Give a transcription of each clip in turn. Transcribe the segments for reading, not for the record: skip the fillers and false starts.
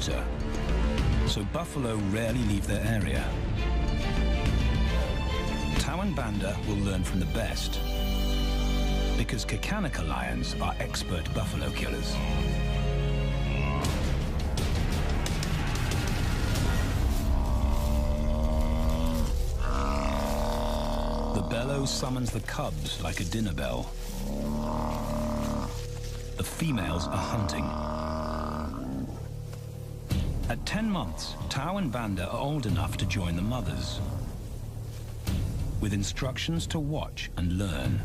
water, so buffalo rarely leave their area. Tao and Banda will learn from the best, because Kakanaka lions are expert buffalo killers. The bellow summons the cubs like a dinner bell. The females are hunting. At 10 months, Tao and Banda are old enough to join the mothers, with instructions to watch and learn.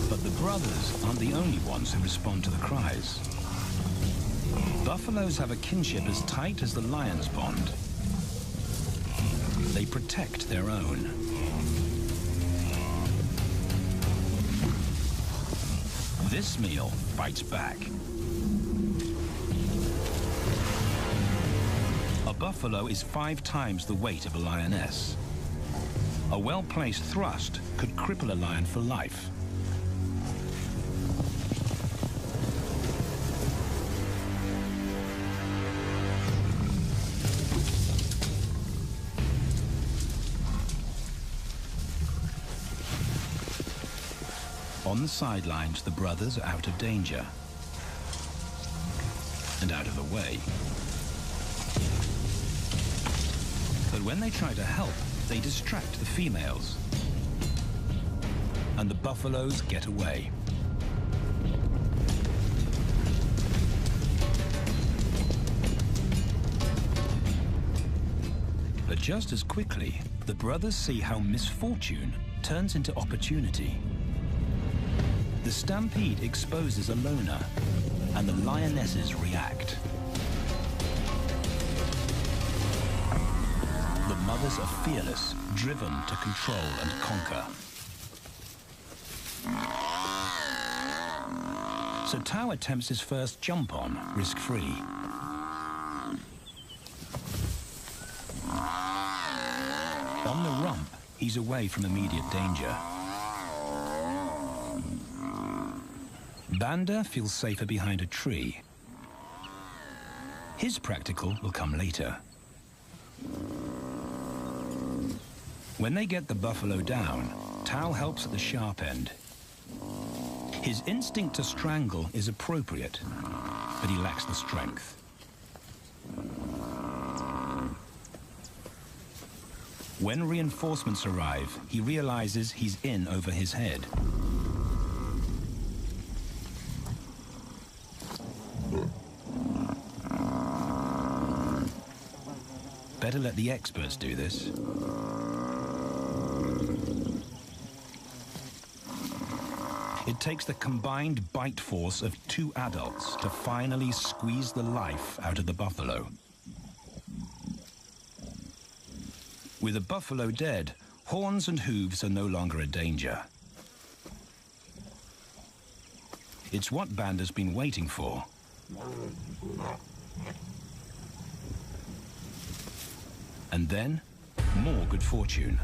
But the brothers aren't the only ones who respond to the cries. Buffaloes have a kinship as tight as the lions' bond. They protect their own. This meal bites back. A buffalo is 5 times the weight of a lioness. A well-placed thrust could cripple a lion for life. On the sidelines, the brothers are out of danger and out of the way. But when they try to help, they distract the females, and the buffaloes get away. But just as quickly, the brothers see how misfortune turns into opportunity. The stampede exposes a loner, and the lionesses react. The mothers are fearless, driven to control and conquer. So Tao attempts his first jump on, risk-free. On the rump, he's away from immediate danger. Banda feels safer behind a tree. His practical will come later. When they get the buffalo down, Tao helps at the sharp end. His instinct to strangle is appropriate, but he lacks the strength. When reinforcements arrive, he realizes he's in over his head. Better let the experts do this. It takes the combined bite force of 2 adults to finally squeeze the life out of the buffalo. With the buffalo dead, horns and hooves are no longer a danger. It's what Banda's been waiting for. And then, more good fortune.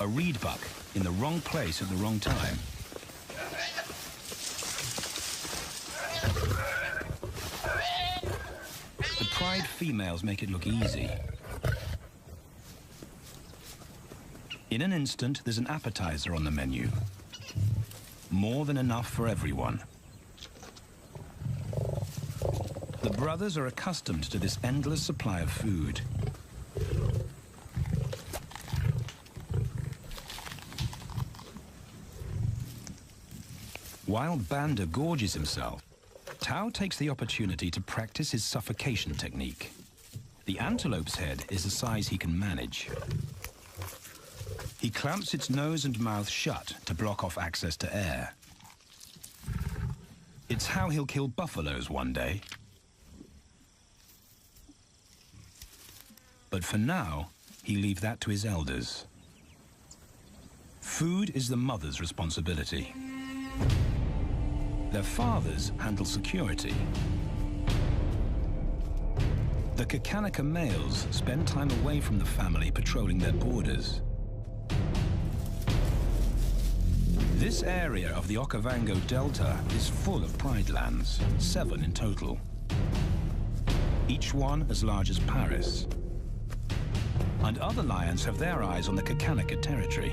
A reed buck in the wrong place at the wrong time. The pride females make it look easy. In an instant, there's an appetizer on the menu. More than enough for everyone. The brothers are accustomed to this endless supply of food. While Banda gorges himself, Tao takes the opportunity to practice his suffocation technique. The antelope's head is a size he can manage. He clamps its nose and mouth shut to block off access to air. It's how he'll kill buffaloes one day. But for now, he leaves that to his elders. Food is the mother's responsibility. Their fathers handle security. The Kakanaka males spend time away from the family patrolling their borders. This area of the Okavango Delta is full of pride lands, 7 in total. Each one as large as Paris. And other lions have their eyes on the Kakanika territory.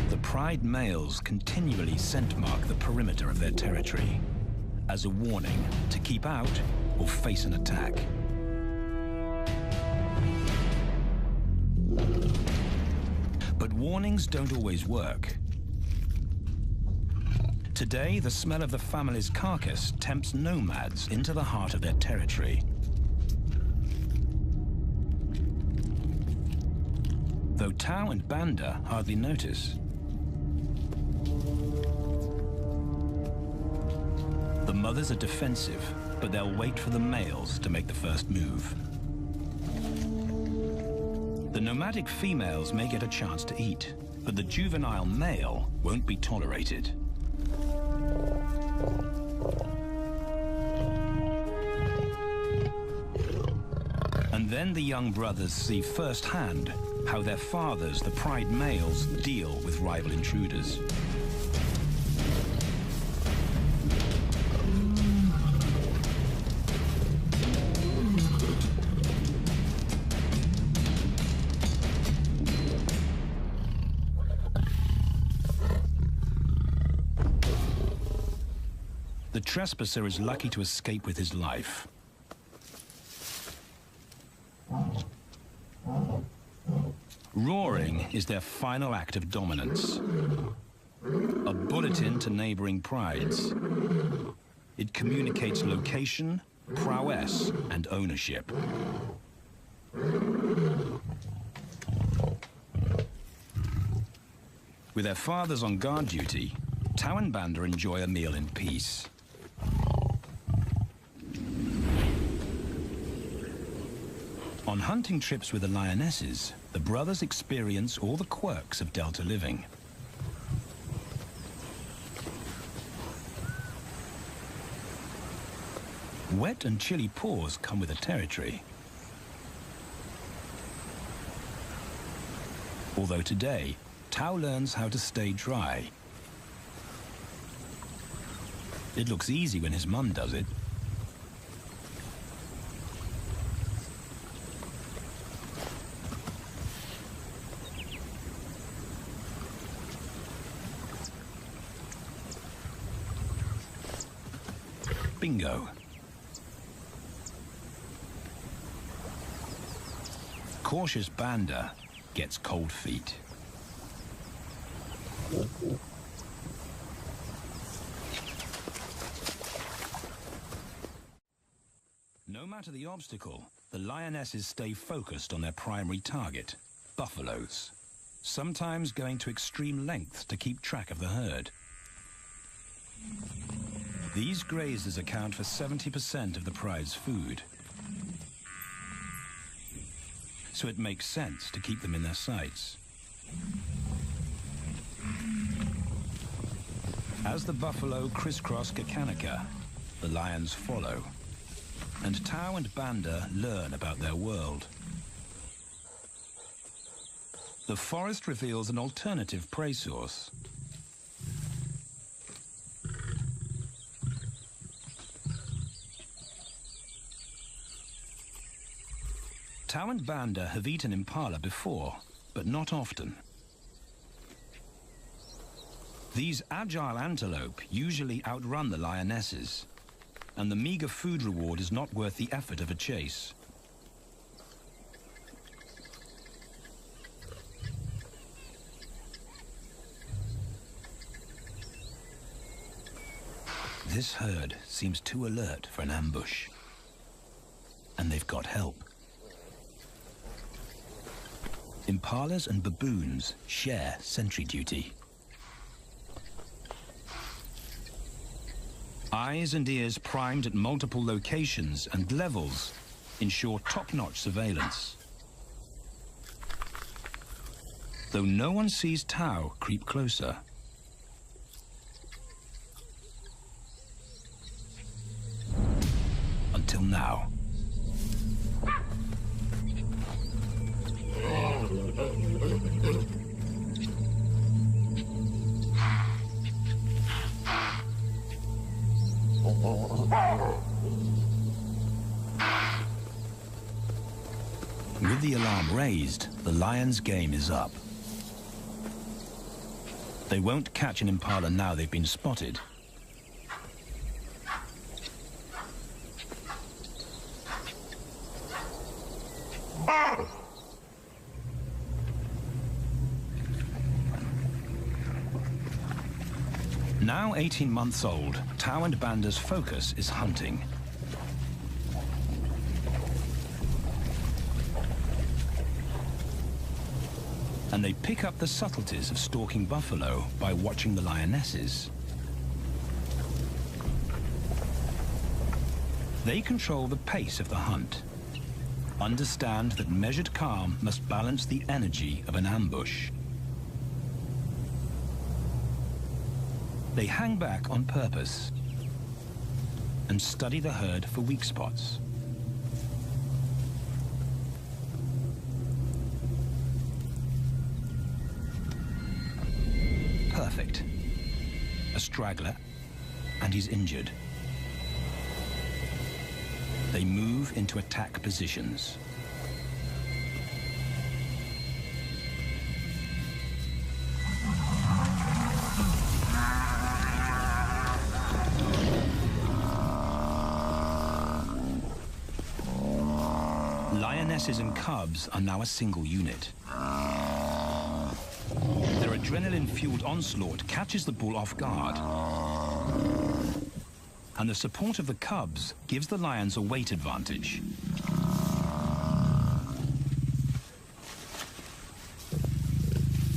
The pride males continually scent mark the perimeter of their territory as a warning to keep out or face an attack. But warnings don't always work. Today, the smell of the family's carcass tempts nomads into the heart of their territory. Though Tao and Banda hardly notice. The mothers are defensive, but they'll wait for the males to make the first move. The nomadic females may get a chance to eat, but the juvenile male won't be tolerated. And then the young brothers see firsthand how their fathers, the pride males, deal with rival intruders. The trespasser is lucky to escape with his life. Roaring is their final act of dominance. A bulletin to neighboring prides. It communicates location, prowess, and ownership. With their fathers on guard duty, Tao and Banda enjoy a meal in peace. On hunting trips with the lionesses, the brothers experience all the quirks of Delta living. Wet and chilly paws come with the territory. Although today, Tao learns how to stay dry. It looks easy when his mum does it. Bingo. Cautious Banda gets cold feet. No matter the obstacle, the lionesses stay focused on their primary target, buffaloes, sometimes going to extreme lengths to keep track of the herd. These grazers account for 70% of the pride's food. So it makes sense to keep them in their sights. As the buffalo crisscross Kakanika, the lions follow. And Tao and Banda learn about their world. The forest reveals an alternative prey source. Tao and Banda have eaten impala before, but not often. These agile antelope usually outrun the lionesses, and the meager food reward is not worth the effort of a chase. This herd seems too alert for an ambush, and they've got help. Impalas and baboons share sentry duty. Eyes and ears primed at multiple locations and levels ensure top-notch surveillance. Though no one sees Tao creep closer. Until now. the alarm raised, the lions' game is up. They won't catch an impala now they've been spotted. Now 18 months old, Tao and Banda's focus is hunting. And they pick up the subtleties of stalking buffalo by watching the lionesses. They control the pace of the hunt, understand that measured calm must balance the energy of an ambush. They hang back on purpose and study the herd for weak spots. Perfect. A straggler, and he's injured. They move into attack positions. Lionesses and cubs are now a single unit. Their adrenaline-fueled onslaught catches the bull off guard. And the support of the cubs gives the lions a weight advantage.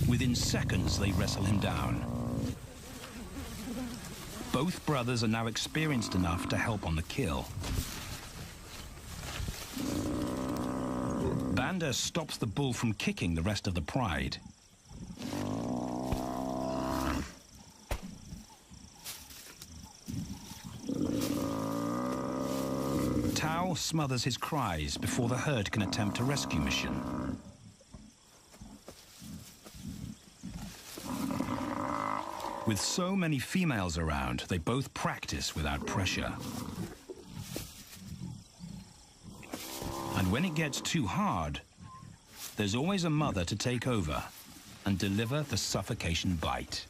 Within seconds, they wrestle him down. Both brothers are now experienced enough to help on the kill. Banda stops the bull from kicking the rest of the pride. Tao smothers his cries before the herd can attempt a rescue mission. With so many females around, they both practice without pressure. And when it gets too hard, there's always a mother to take over and deliver the suffocation bite.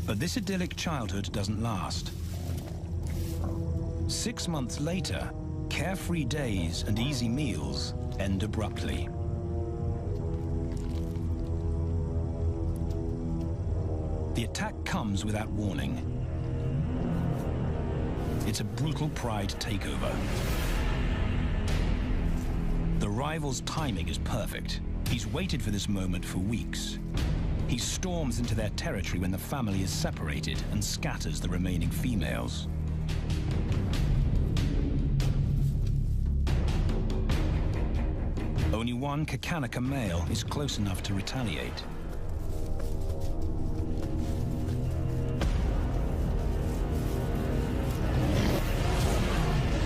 But this idyllic childhood doesn't last. 6 months later, carefree days and easy meals end abruptly. The attack comes without warning. It's a brutal pride takeover. The rival's timing is perfect. He's waited for this moment for weeks. He storms into their territory when the family is separated and scatters the remaining females. Only one Kakanika male is close enough to retaliate.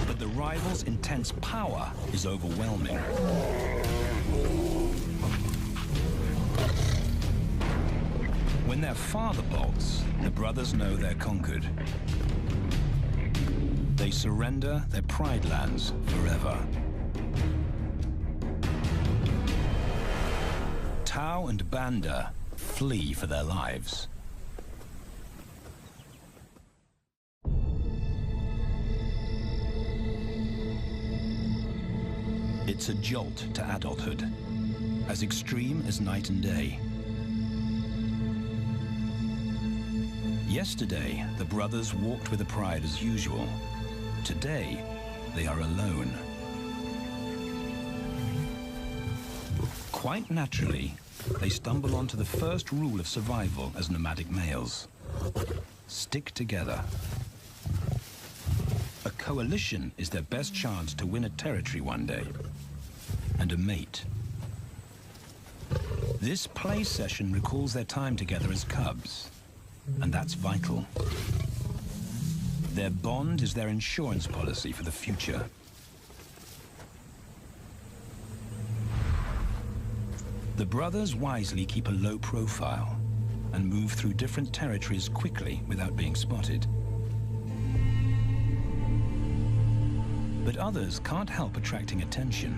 But the rival's intense power is overwhelming. When their father bolts, the brothers know they're conquered. They surrender their pride lands forever. Tao and Banda flee for their lives. It's a jolt to adulthood, as extreme as night and day. Yesterday, the brothers walked with the pride as usual. Today, they are alone. Quite naturally, they stumble onto the first rule of survival as nomadic males. Stick together. A coalition is their best chance to win a territory one day, and a mate. This play session recalls their time together as cubs. And that's vital. Their bond is their insurance policy for the future. The brothers wisely keep a low profile and move through different territories quickly without being spotted. But others can't help attracting attention.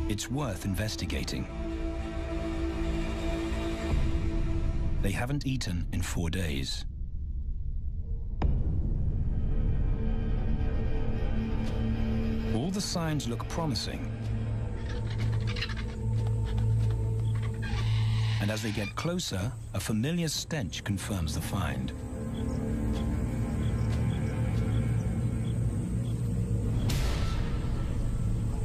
It's worth investigating. They haven't eaten in 4 days. All the signs look promising. And as they get closer, a familiar stench confirms the find.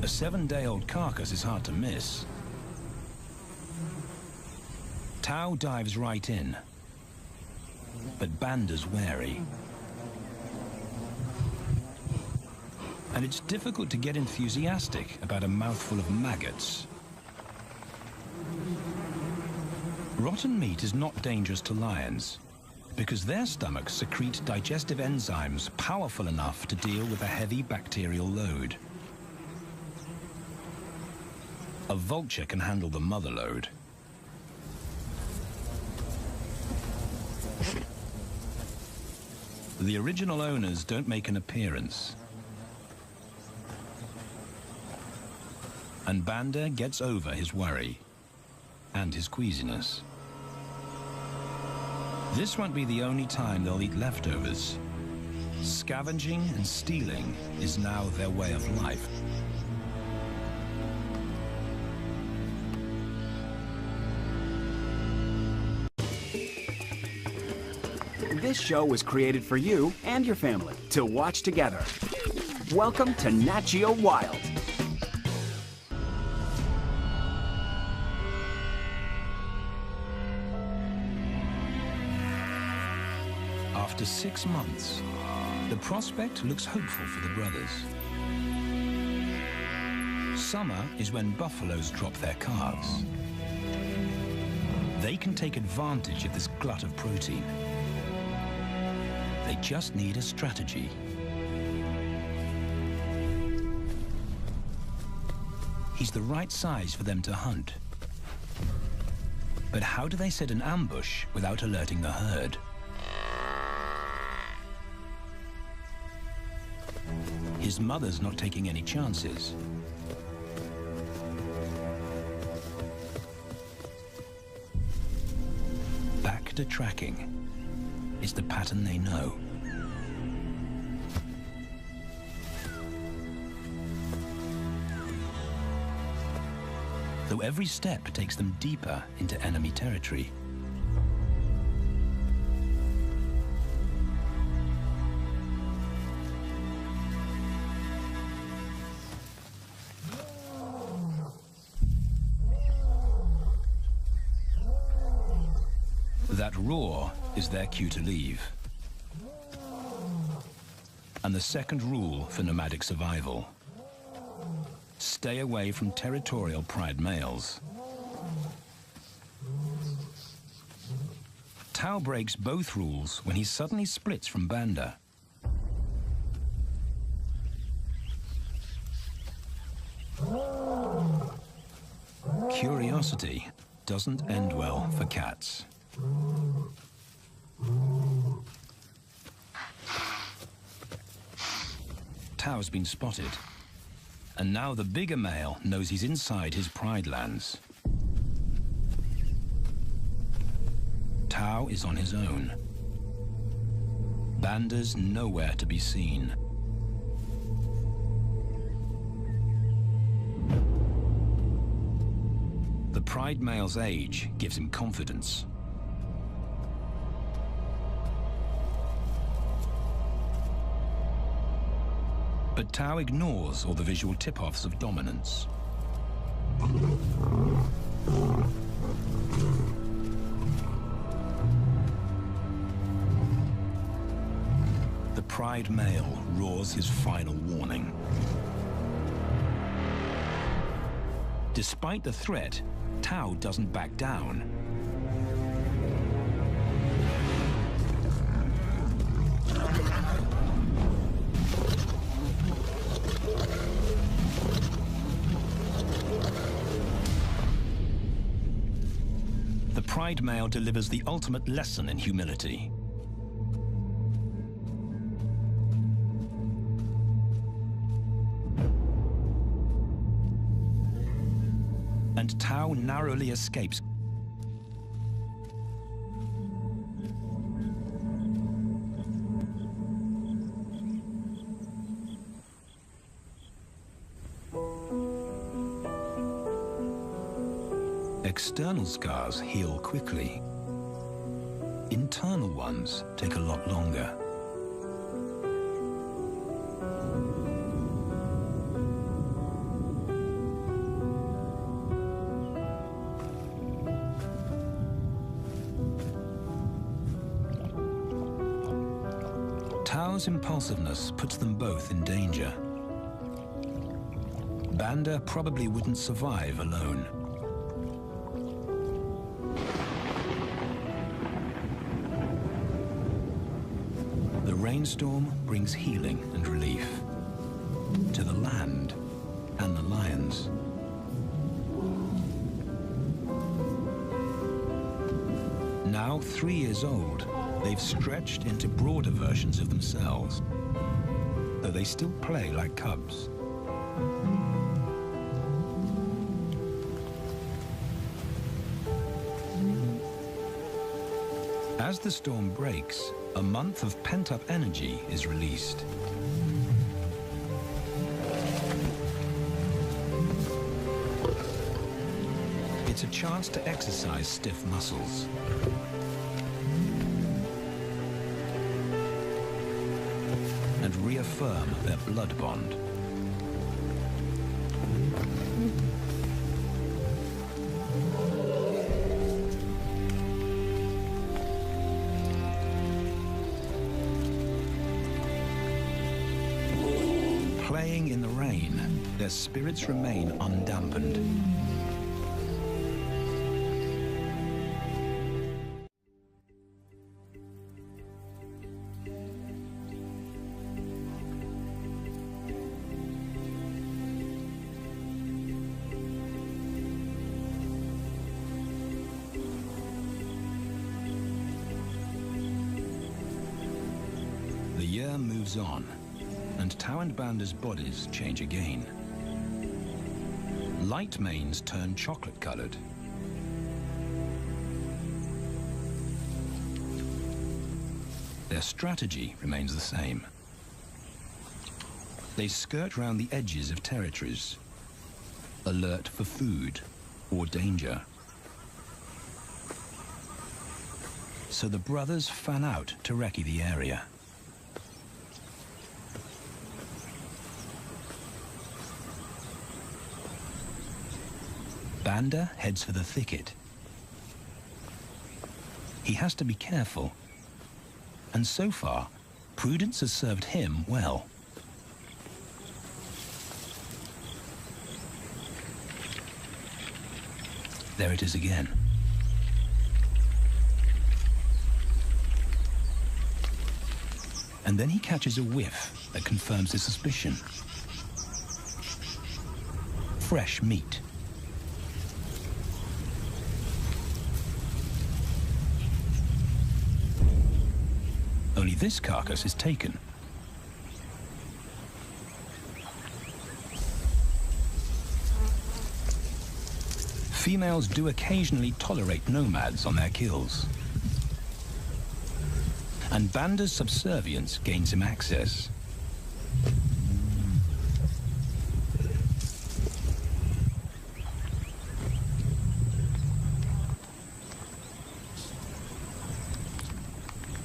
A 7-day-old carcass is hard to miss. Tao dives right in, but Banda's wary. And it's difficult to get enthusiastic about a mouthful of maggots. Rotten meat is not dangerous to lions, because their stomachs secrete digestive enzymes powerful enough to deal with a heavy bacterial load. A vulture can handle the mother load. The original owners don't make an appearance. And Banda gets over his worry and his queasiness. This won't be the only time they'll eat leftovers. Scavenging and stealing is now their way of life. This show was created for you and your family to watch together. Welcome to Nat Geo Wild. After 6 months, the prospect looks hopeful for the brothers. Summer is when buffaloes drop their calves. They can take advantage of this glut of protein. They just need a strategy. He's the right size for them to hunt. But how do they set an ambush without alerting the herd? His mother's not taking any chances. Back to tracking. It's the pattern they know. Though every step takes them deeper into enemy territory. That roar is their cue to leave. And the second rule for nomadic survival: stay away from territorial pride males. Tao breaks both rules when he suddenly splits from Banda. Curiosity doesn't end well for cats. Tao's been spotted, and now the bigger male knows he's inside his pride lands. Tao is on his own. Banda's nowhere to be seen. The pride male's age gives him confidence. But Tao ignores all the visual tip-offs of dominance. The pride male roars his final warning. Despite the threat, Tao doesn't back down. The pride male delivers the ultimate lesson in humility. And Tao narrowly escapes. External scars heal quickly. Internal ones take a lot longer. Tao's impulsiveness puts them both in danger. Banda probably wouldn't survive alone. The rainstorm brings healing and relief to the land and the lions. Now 3 years old, they've stretched into broader versions of themselves, though they still play like cubs. As the storm breaks, a month of pent-up energy is released. It's a chance to exercise stiff muscles. And reaffirm their blood bond. Playing in the rain, their spirits remain undampened. The year moves on, and Tao and Banda's bodies change again. Light manes turn chocolate-colored. Their strategy remains the same. They skirt round the edges of territories, alert for food or danger. So the brothers fan out to recce the area. Banda heads for the thicket. He has to be careful, and so far, prudence has served him well. There it is again. And then he catches a whiff that confirms his suspicion. Fresh meat. Only this carcass is taken. Females do occasionally tolerate nomads on their kills. And Banda's subservience gains him access.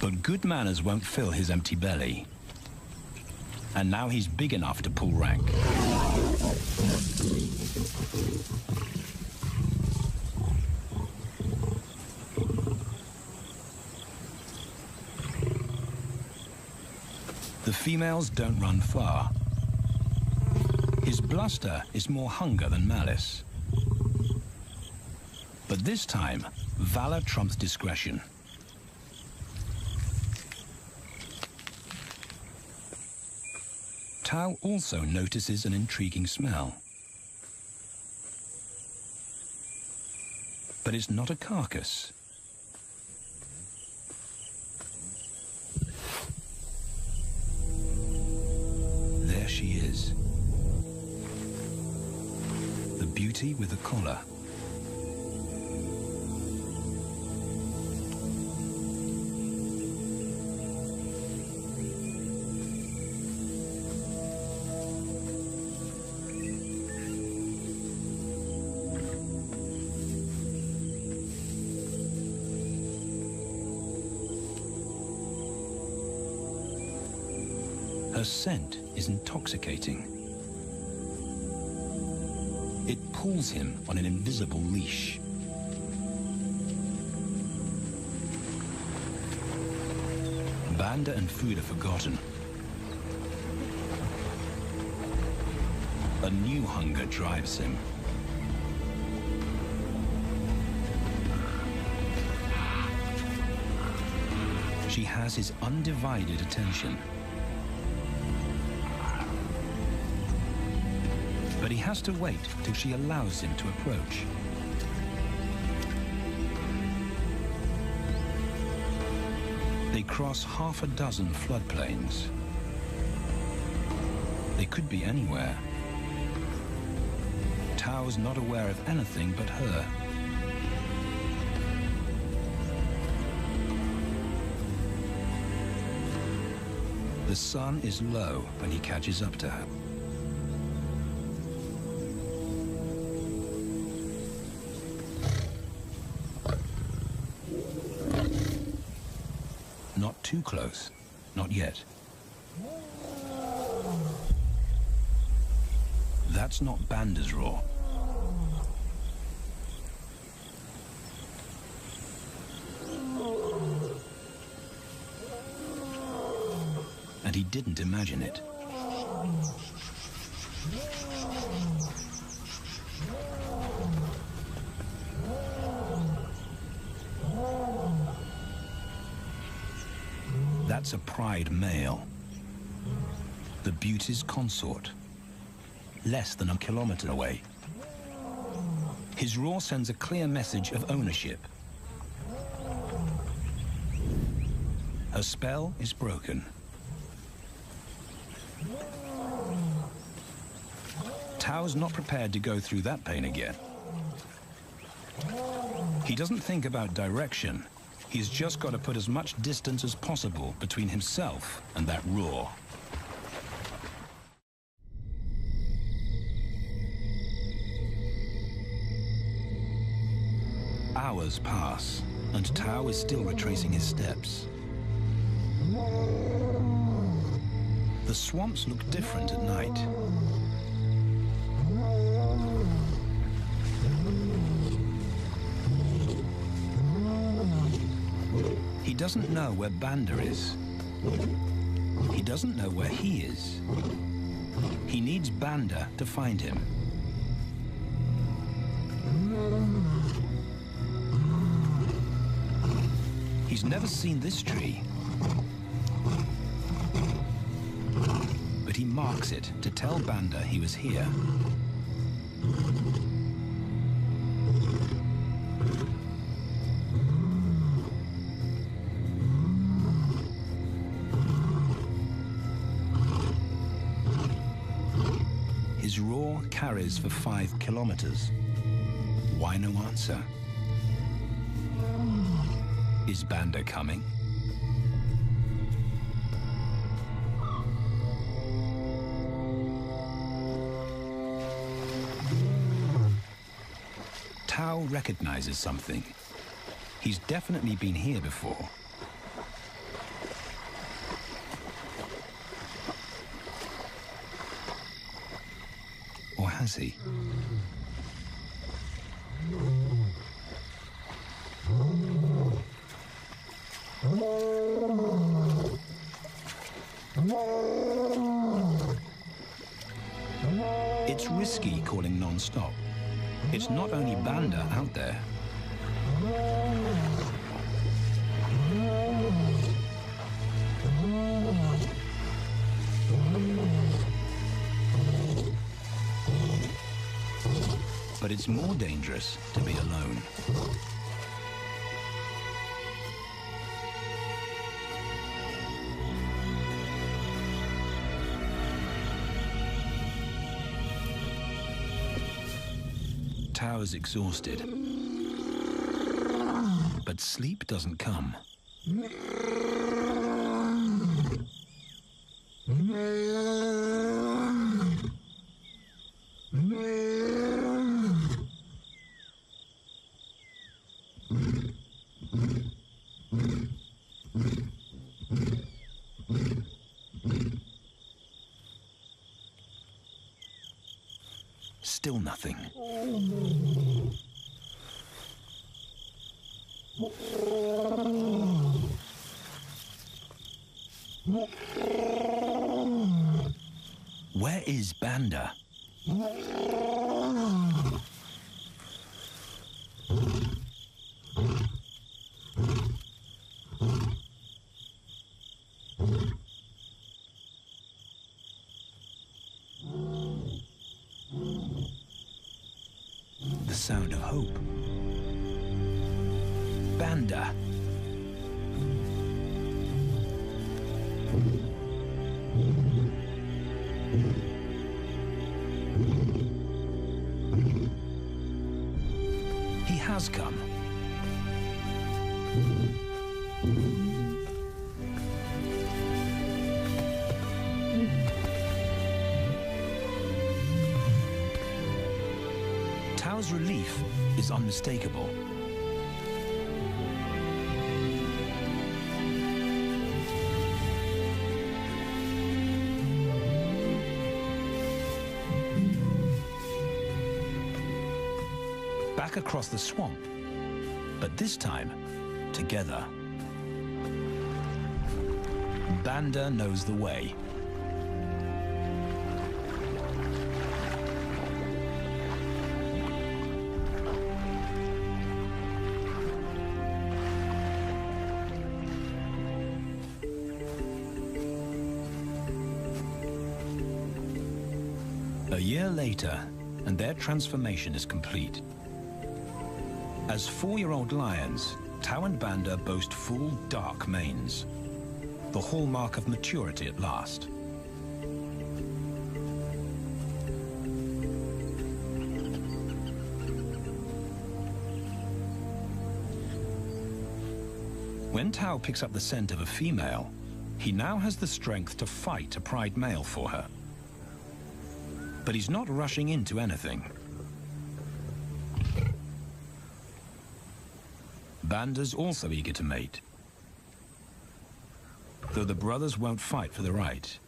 But good manners won't fill his empty belly. And now he's big enough to pull rank. The females don't run far. His bluster is more hunger than malice. But this time, valor trumps discretion. Tao also notices an intriguing smell. But it's not a carcass, she is. The beauty with the collar. Her scent is intoxicating. It pulls him on an invisible leash. Banda and food are forgotten. A new hunger drives him. She has his undivided attention. But he has to wait till she allows him to approach. They cross half a dozen floodplains. They could be anywhere. Tao's not aware of anything but her. The sun is low when he catches up to her. Not too close, not yet. That's not Banda's roar. And he didn't imagine it. That's a pride male. The beauty's consort. Less than a kilometer away. His roar sends a clear message of ownership. Her spell is broken. Tao's not prepared to go through that pain again. He doesn't think about direction. He's just got to put as much distance as possible between himself and that roar. Hours pass, and Tao is still retracing his steps. The swamps look different at night. He doesn't know where Banda is. He doesn't know where he is. He needs Banda to find him. He's never seen this tree. But he marks it to tell Banda he was here. His roar carries for 5 kilometers. Why no answer? Is Banda coming? Tao recognizes something. He's definitely been here before. Or has he? It's risky calling non-stop. It's not only Banda out there. But it's more dangerous to be alone. Tao is exhausted, but sleep doesn't come. Still nothing. Where is Banda? The sound of hope. Banda. He has come. Tao's relief is unmistakable. Back across the swamp, but this time, together. Banda knows the way. A year later, and their transformation is complete. As 4-year-old lions, Tao and Banda boast full, dark manes, the hallmark of maturity at last. When Tao picks up the scent of a female, he now has the strength to fight a pride male for her. But he's not rushing into anything. Banda's also eager to mate, though the brothers won't fight for the right.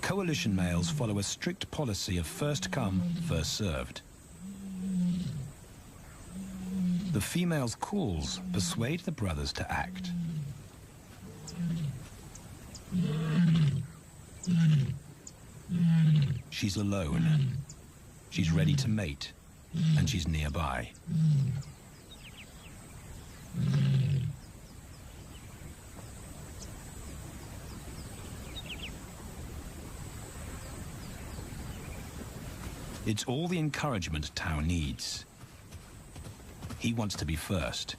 Coalition males follow a strict policy of first come, first served. The female's calls persuade the brothers to act. She's alone. She's ready to mate, and she's nearby. It's all the encouragement Tao needs. He wants to be first.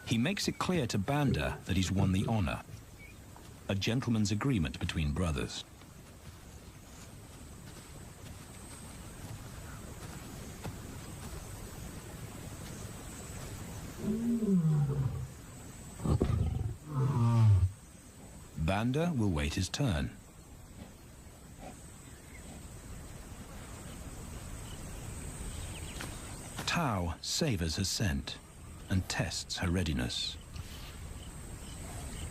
He makes it clear to Banda that he's won the honor. A gentleman's agreement between brothers. Banda will wait his turn. Tao savors her scent and tests her readiness.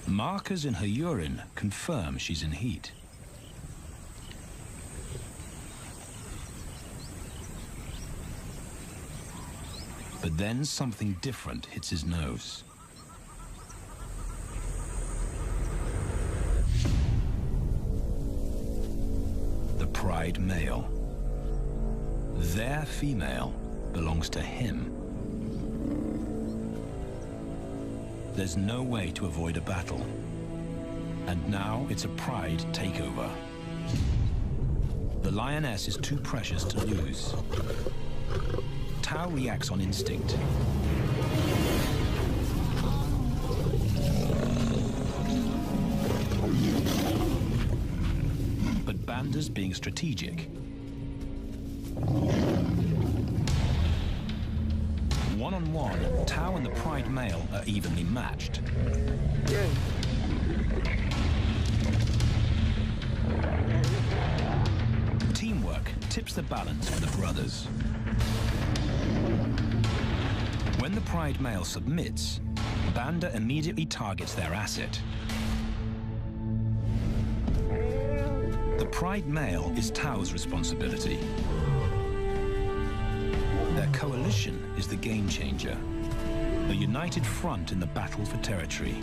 Markers in her urine confirm she's in heat. But then something different hits his nose. The pride male. Their female belongs to him. There's no way to avoid a battle. And now it's a pride takeover. The lioness is too precious to lose. Tao reacts on instinct. Banda's being strategic. One-on-one, Tao and the Pride male are evenly matched. Teamwork tips the balance for the brothers. When the Pride male submits, Banda immediately targets their asset. The Pride male is Tao's responsibility. Their coalition is the game changer, a united front in the battle for territory.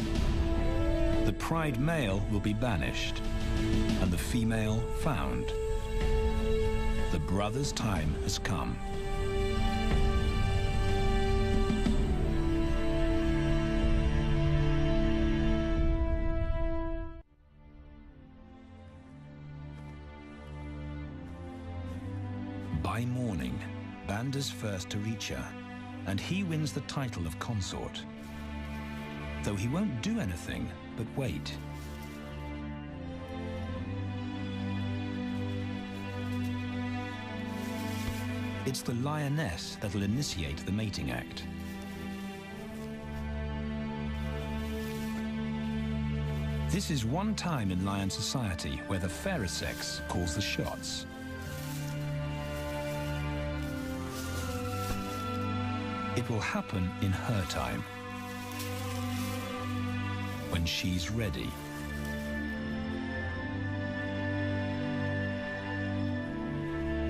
The Pride male will be banished, and the female found. The brothers' time has come. By morning, Banda's first to reach her, and he wins the title of consort. Though he won't do anything but wait. It's the lioness that'll initiate the mating act. This is one time in lion society where the fairer sex calls the shots. It will happen in her time, when she's ready.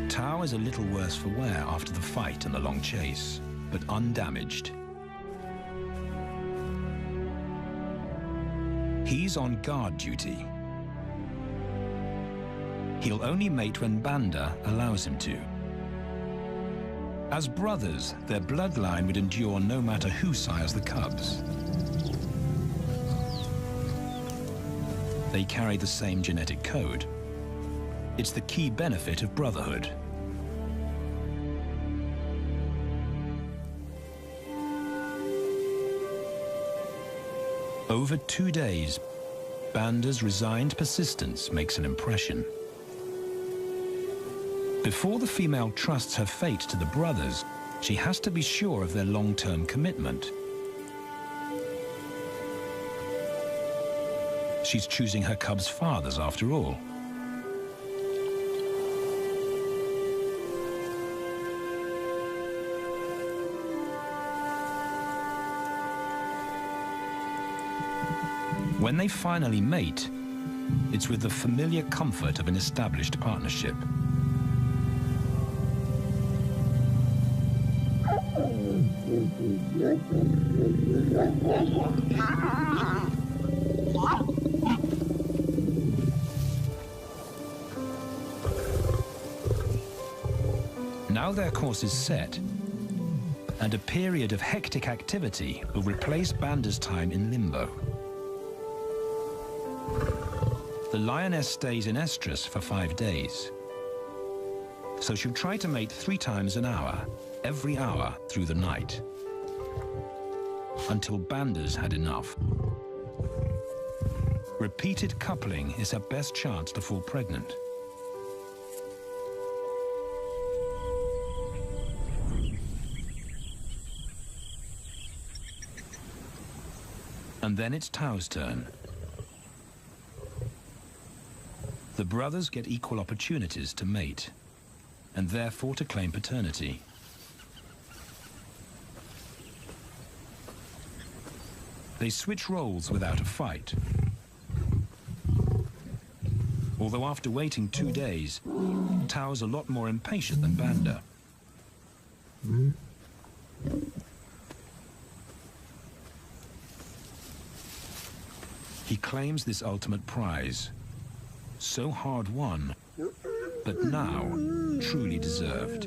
Tao is a little worse for wear after the fight and the long chase, but undamaged. He's on guard duty. He'll only mate when Banda allows him to. As brothers, their bloodline would endure no matter who sires the cubs. They carry the same genetic code. It's the key benefit of brotherhood. Over 2 days, Banda's resigned persistence makes an impression. Before the female trusts her fate to the brothers, she has to be sure of their long-term commitment. She's choosing her cubs' fathers after all. When they finally mate, it's with the familiar comfort of an established partnership. Now their course is set, and a period of hectic activity will replace Banda's time in limbo. The lioness stays in estrus for 5 days, so she'll try to mate 3 times an hour, every hour through the night, until Banda's had enough. Repeated coupling is her best chance to fall pregnant. And then it's Tao's turn. The brothers get equal opportunities to mate, and therefore to claim paternity. They switch roles without a fight. Although after waiting 2 days, Tao's a lot more impatient than Banda. He claims this ultimate prize, so hard won, but now truly deserved.